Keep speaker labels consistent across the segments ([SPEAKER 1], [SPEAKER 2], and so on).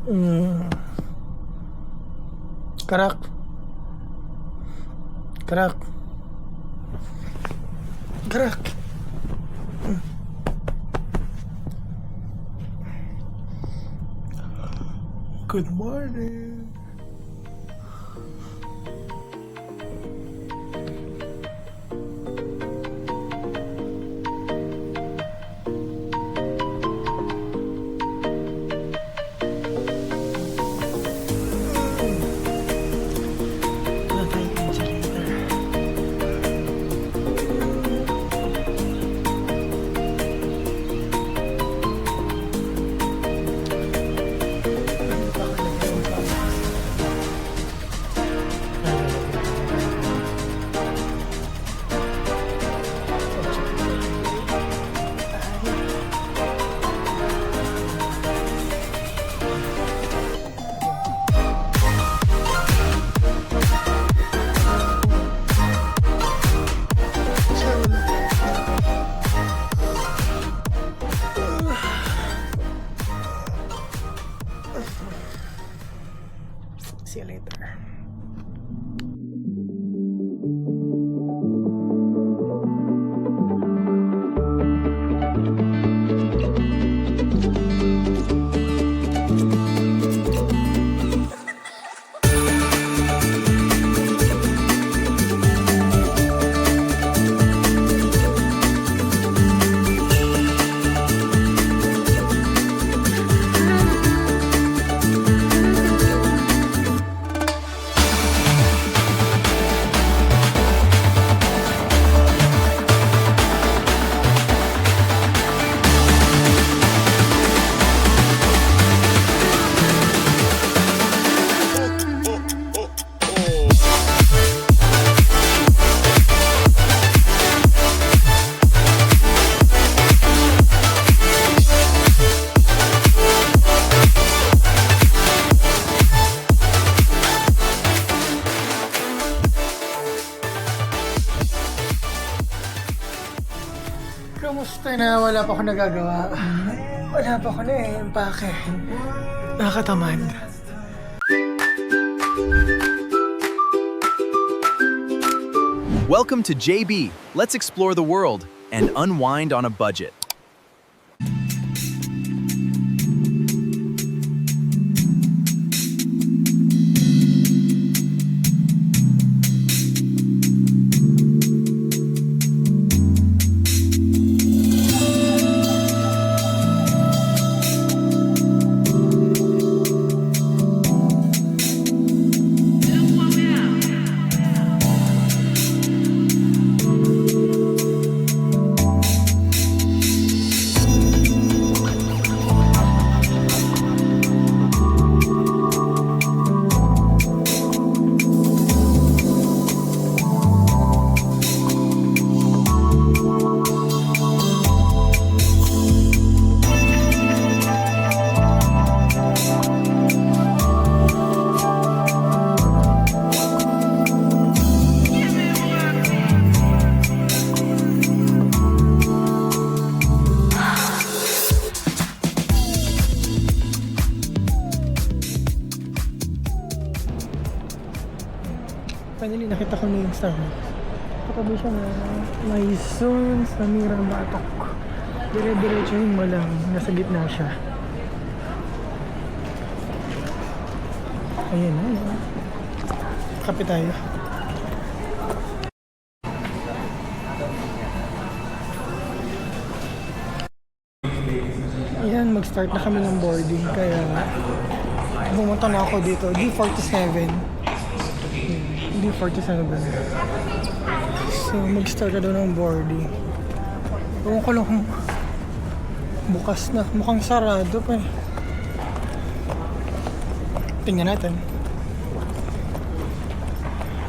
[SPEAKER 1] Mm. Karak. Karak. Karak. Good morning. See you later. Kamusta na? Wala pa ako nagagawa. Wala pa ako na-empake. Nakatamad.
[SPEAKER 2] Welcome to JB. Let's explore the world and unwind on a budget.
[SPEAKER 1] Finally, nakita ko na yung Starbucks. Katabi siya na Maison sa Mira Batok. Dire-diretsuhin mo lang. Nasa gitna siya. Ayan na. Kape tayo. Ayan, mag-start na kami ng boarding. Kaya pumunta na ako dito. D47. D47. So, mag-start na doon ng boarding. Ewan ko lang kung bukas na. Mukhang sarado pa eh. Tingnan natin.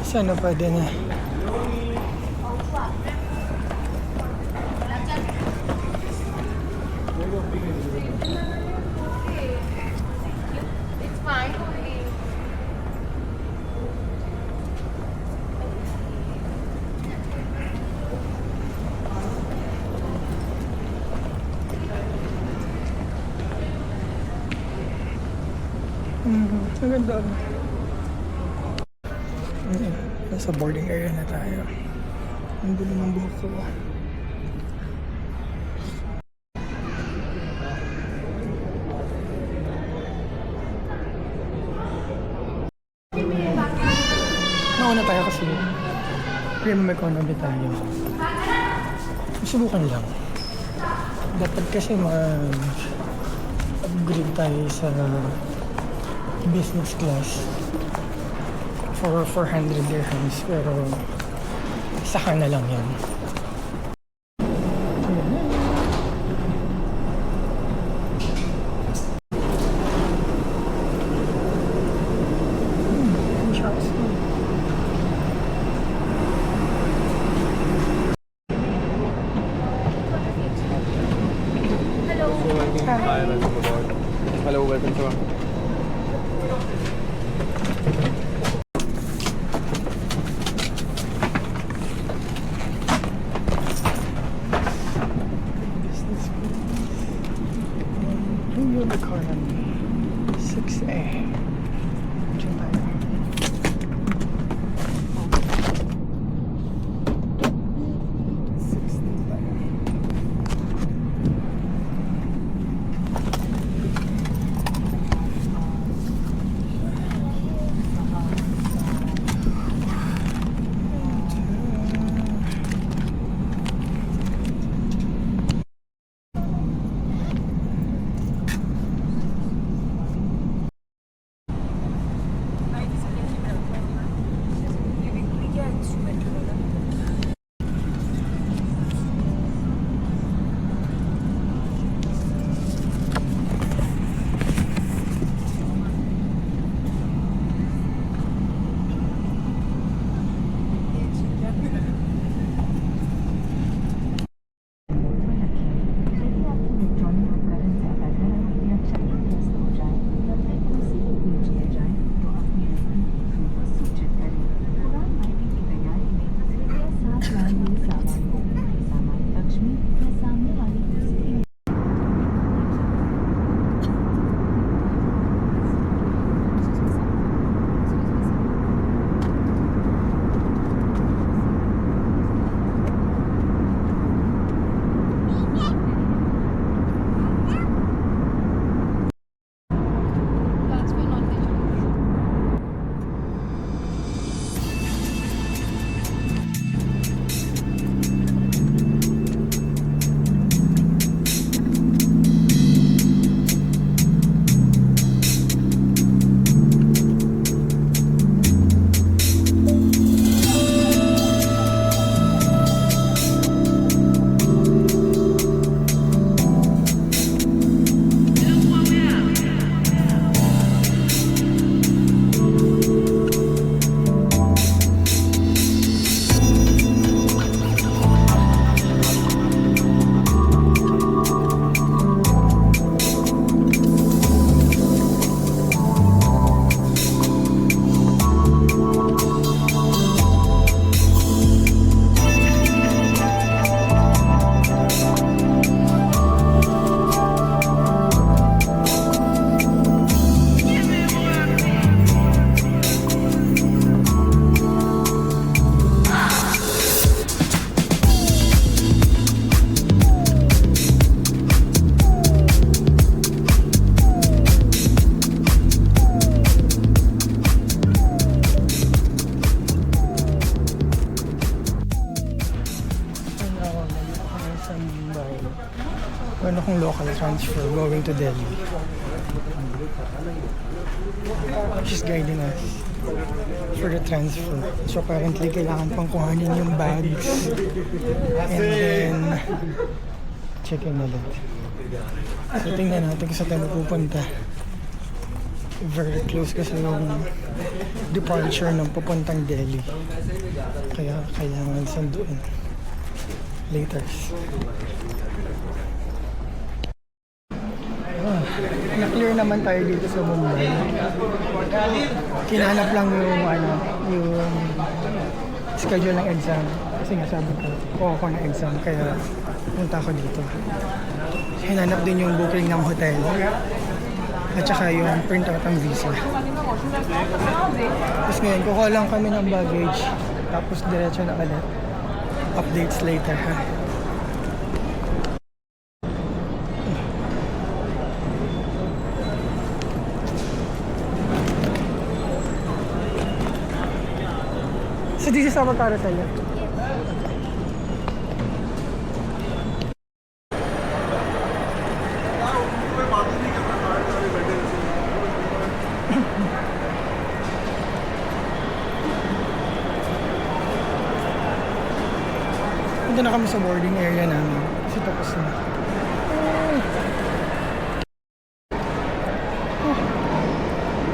[SPEAKER 1] Sana pwede na.
[SPEAKER 3] It's fine.
[SPEAKER 1] Ang ganda. Ayan, nasa boarding area na tayo. Ang gulo ng buhok ko. Nauna tayo kasi premium economy tayo. Subukan lang. Dapat kasi mag-upgrade tayo sa business class for 400 dirhams, pero saka na lang yan.
[SPEAKER 3] Hi, welcome aboard. Hello, welcome to
[SPEAKER 1] Business premium economy 6A. Diyan tayo. Ano kung local transfer going to Delhi. She's guiding us for the transfer. So apparently kailangan pang kuhanin yung bags and then check-in ulit. So tingnan natin kung saan tayo pupunta. Very close kasi yung departure ng papuntang Delhi. Kaya kailangan sanduin. Laters. Na-clear naman tayo dito sa Mumbai. Kinanap lang yung schedule ng exam. Kasi nga sabi ko, kuha ko ng exam, kaya punta ako dito. Hinanap din yung booking ng hotel. at saka yung printout ng visa. Tapos ngayon, kukuha lang kami ng baggage. Tapos diretso na ulit. Updates later ha. So this is our carousel. Punta na kami sa boarding area namin. Kasi tapos na.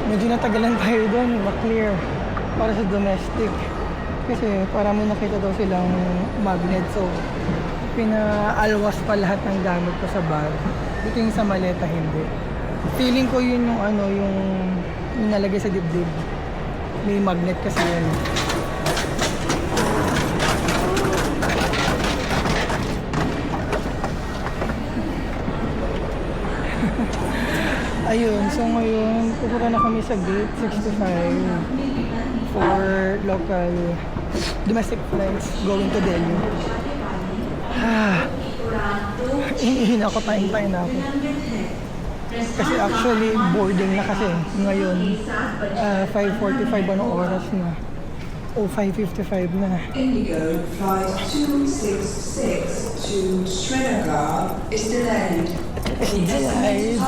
[SPEAKER 1] Medyo natagalan tayo doon, ma-clear para sa domestic. Kasi para may nakita daw silang magnet. So, pinaalwas pa lahat ng gamit ko sa bag. Buti yung sa maleta, hindi. Feeling ko yun yung ano, yung nalagay sa dibdib. May magnet kasi yun. Ayun, so ngayon pupunta na kami sa gate 65 for local domestic flights going to Delhi. Inihin ako, tayin-tayin na ako. Kasi actually boarding na kasi ngayon 5:45 anong oras na? O 5:55 na.
[SPEAKER 4] Indigo flight 266 to Srinagar is delayed.
[SPEAKER 1] Delayed.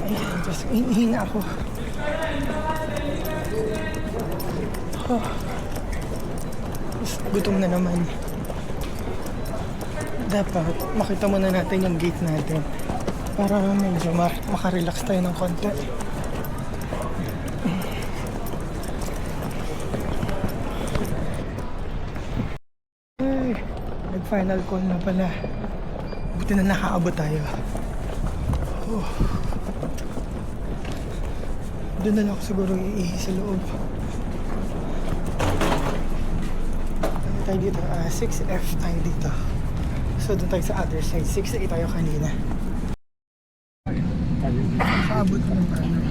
[SPEAKER 1] Ayan, just hihina ako. Oh. Gutom na naman. Dapat makita muna natin yung gate natin para medyo makarelax tayo ng konti. Ay, nag-final call na pala. Buti na nakaabot tayo. Oh. Doon na lang ako siguro iihi sa loob. Ano tayo dito? 6F tayo dito. So doon tayo sa other side. 6A tayo kanina. Nakaabot pa ng ano.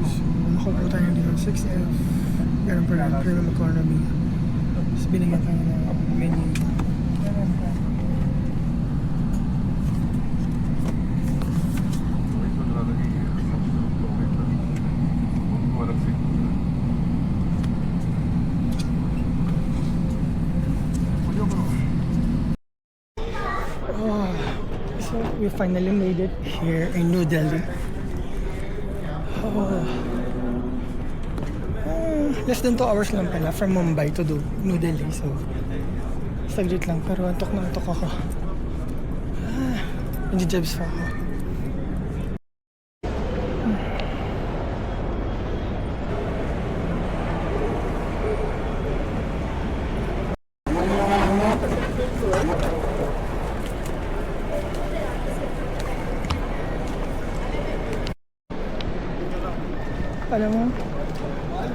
[SPEAKER 1] So nakupo tayo dito. 6F. Ganun pa rin. Premium economy. Tapos binigyan tayo ng menu. So we finally made it here in New Delhi. Less than 2 hours lang pala from Mumbai to New Delhi. So saglit lang pero antok na antok ako. Nag-jabs pa ako. Alam mo,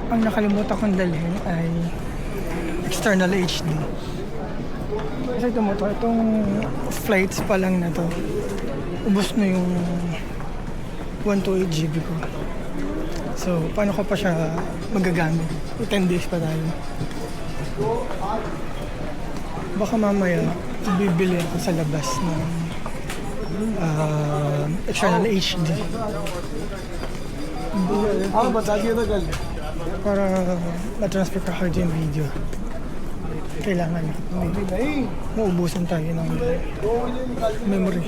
[SPEAKER 1] ang nakalimutan kong dalhin ay external HD. Kasi itong flights pa lang na to, ubos na yung 128GB ko. So, paano ko pa siya magagamit? 10 days pa tayo. Baka mamaya, bibili ako sa labas ng external HD. Para ma-transfer ka hard yung video. Kailangan maubusan tayo ng memory.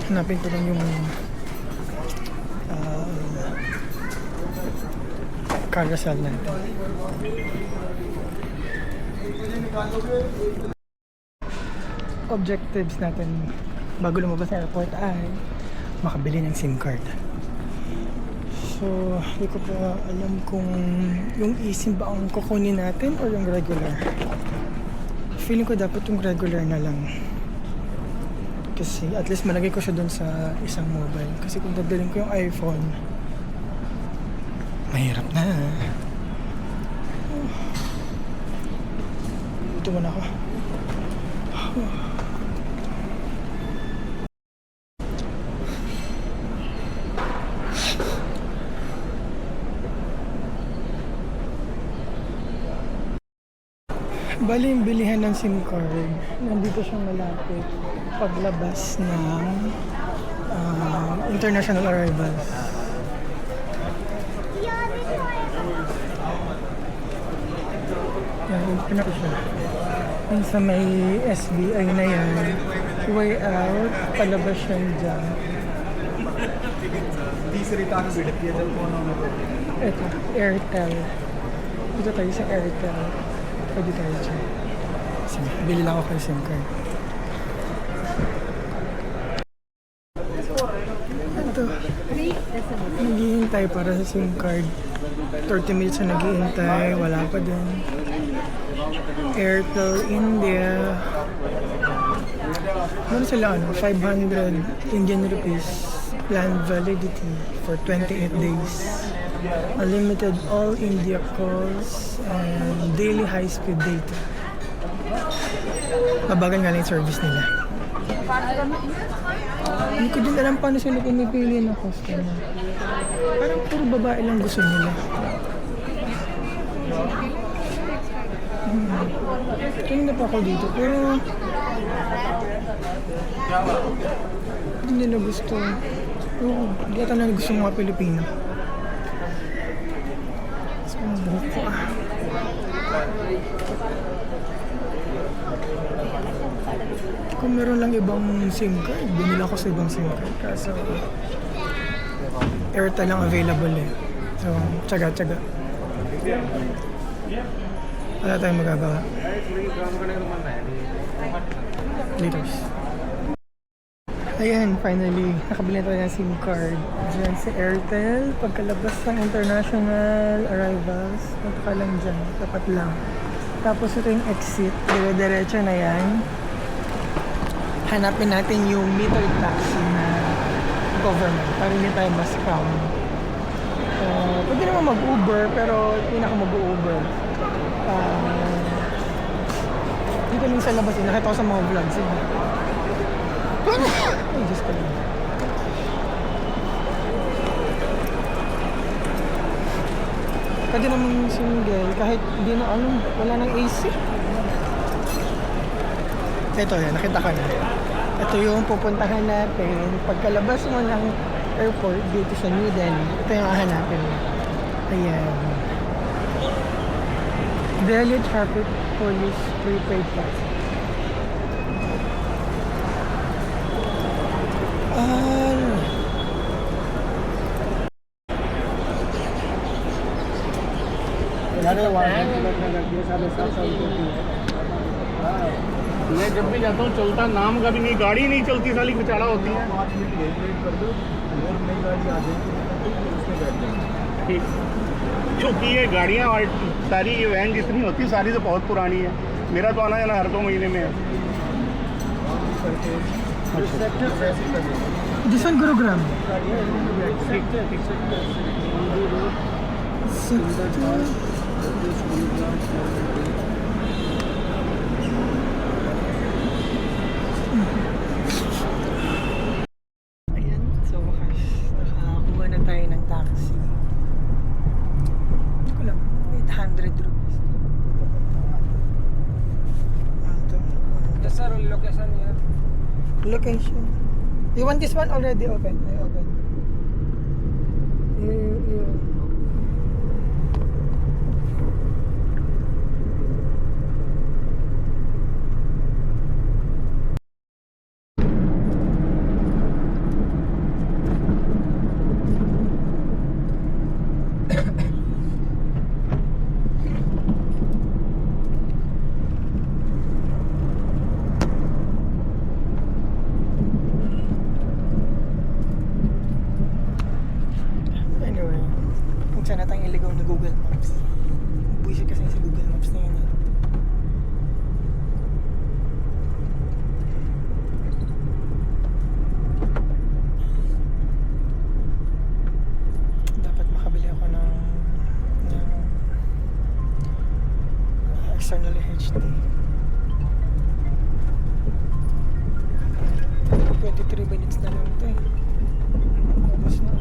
[SPEAKER 1] Hanapin ko lang yung carousel natin. Objectives natin bago lumabas sa airport ay makabili ng SIM card. So, hindi ko pa alam kung yung eSIM ba ang kukunin natin o yung regular. Feeling ko dapat yung regular na lang. Kasi at least malagay ko siya dun sa isang mobile. Kasi kung dadalhin ko yung iPhone, mahirap na. Ito muna ako. Bali yung bilihan ng SIM card, nandito siya malapit paglabas ng international arrivals. Yan, pinaka siya. Yung sa may SBI na yan, way out, palabas siya dyan. Ito, Airtel. Dito tayo sa Airtel. Pwede tayo dyan. Sige, bili lang ako kay SIM card. Ito. Naghihintay para sa SIM card. 30 minutes na naghihintay. Wala pa din. Airtel India. Meron sila 500 Indian rupees plan validity for 28 days. Unlimited all India calls and daily high-speed data. Mabagal nga lang yung service nila. Hindi ko din alam paano sila pumipili ng customer. Parang puro babae lang gusto nila. Tingin na pa ako dito, pero hindi nila gusto. Hindi ata na gusto mga Pilipino. So, buko ah. Kung meron lang ibang SIM card, binila ko sa ibang SIM card. Kaso, Airtel lang available eh. So, tsaga-tsaga. Wala tayong magagawa. Laters. Ayan, finally, nakabili tayo ng SIM card. Diyan sa Airtel, pagkalabas ng international arrivals, punta ka lang dyan, tapat lang. Tapos ito yung exit, dire-diretso na yan. Hanapin natin yung meter taxi na government para hindi tayo ma-scam. Pwede naman mag-Uber, pero hindi na ako mag-Uber. Dito lang sa labas, nakita ko sa mga vlogs yun. Ay, Diyos ko lang. Pwede naman single, kahit hindi na alam, wala nang AC. Ito yan, nakita ka na. Ito yung pupuntahan natin. Pagkalabas mo ng airport dito sa New Delhi, ito yung hahanapin mo. Ayan. Delhi Traffic Police Prepaid Pass.
[SPEAKER 5] मैं जब भी जाता हूँ चलता नाम का भी नहीं, गाड़ी नहीं चलती, साली बेचारा होती है। ठीक, क्योंकि ये गाड़ियाँ और सारी ये वैन जितनी होती है सारी तो बहुत पुरानी है। मेरा तो आना जाना हर 2 महीने में है।
[SPEAKER 1] This one Gurugram. Ayan, so wakas nakakuha na tayo ng taxi. Hindi ko lang, 800 rupees.
[SPEAKER 3] Yes sir, location here.
[SPEAKER 1] Location. You want this one already open? I open. You. Anyway, kung saan natin iligaw na Google Maps. Buisit kasi sa Google Maps na yun. Dapat makabili ako ng external HD. 23 minutes na lang ito eh. Ubus na.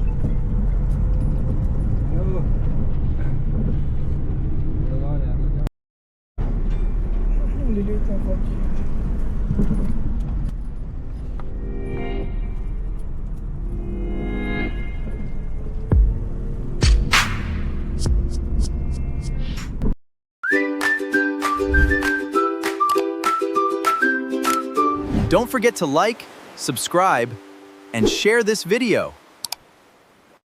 [SPEAKER 2] Don't forget to like, subscribe, and share this video.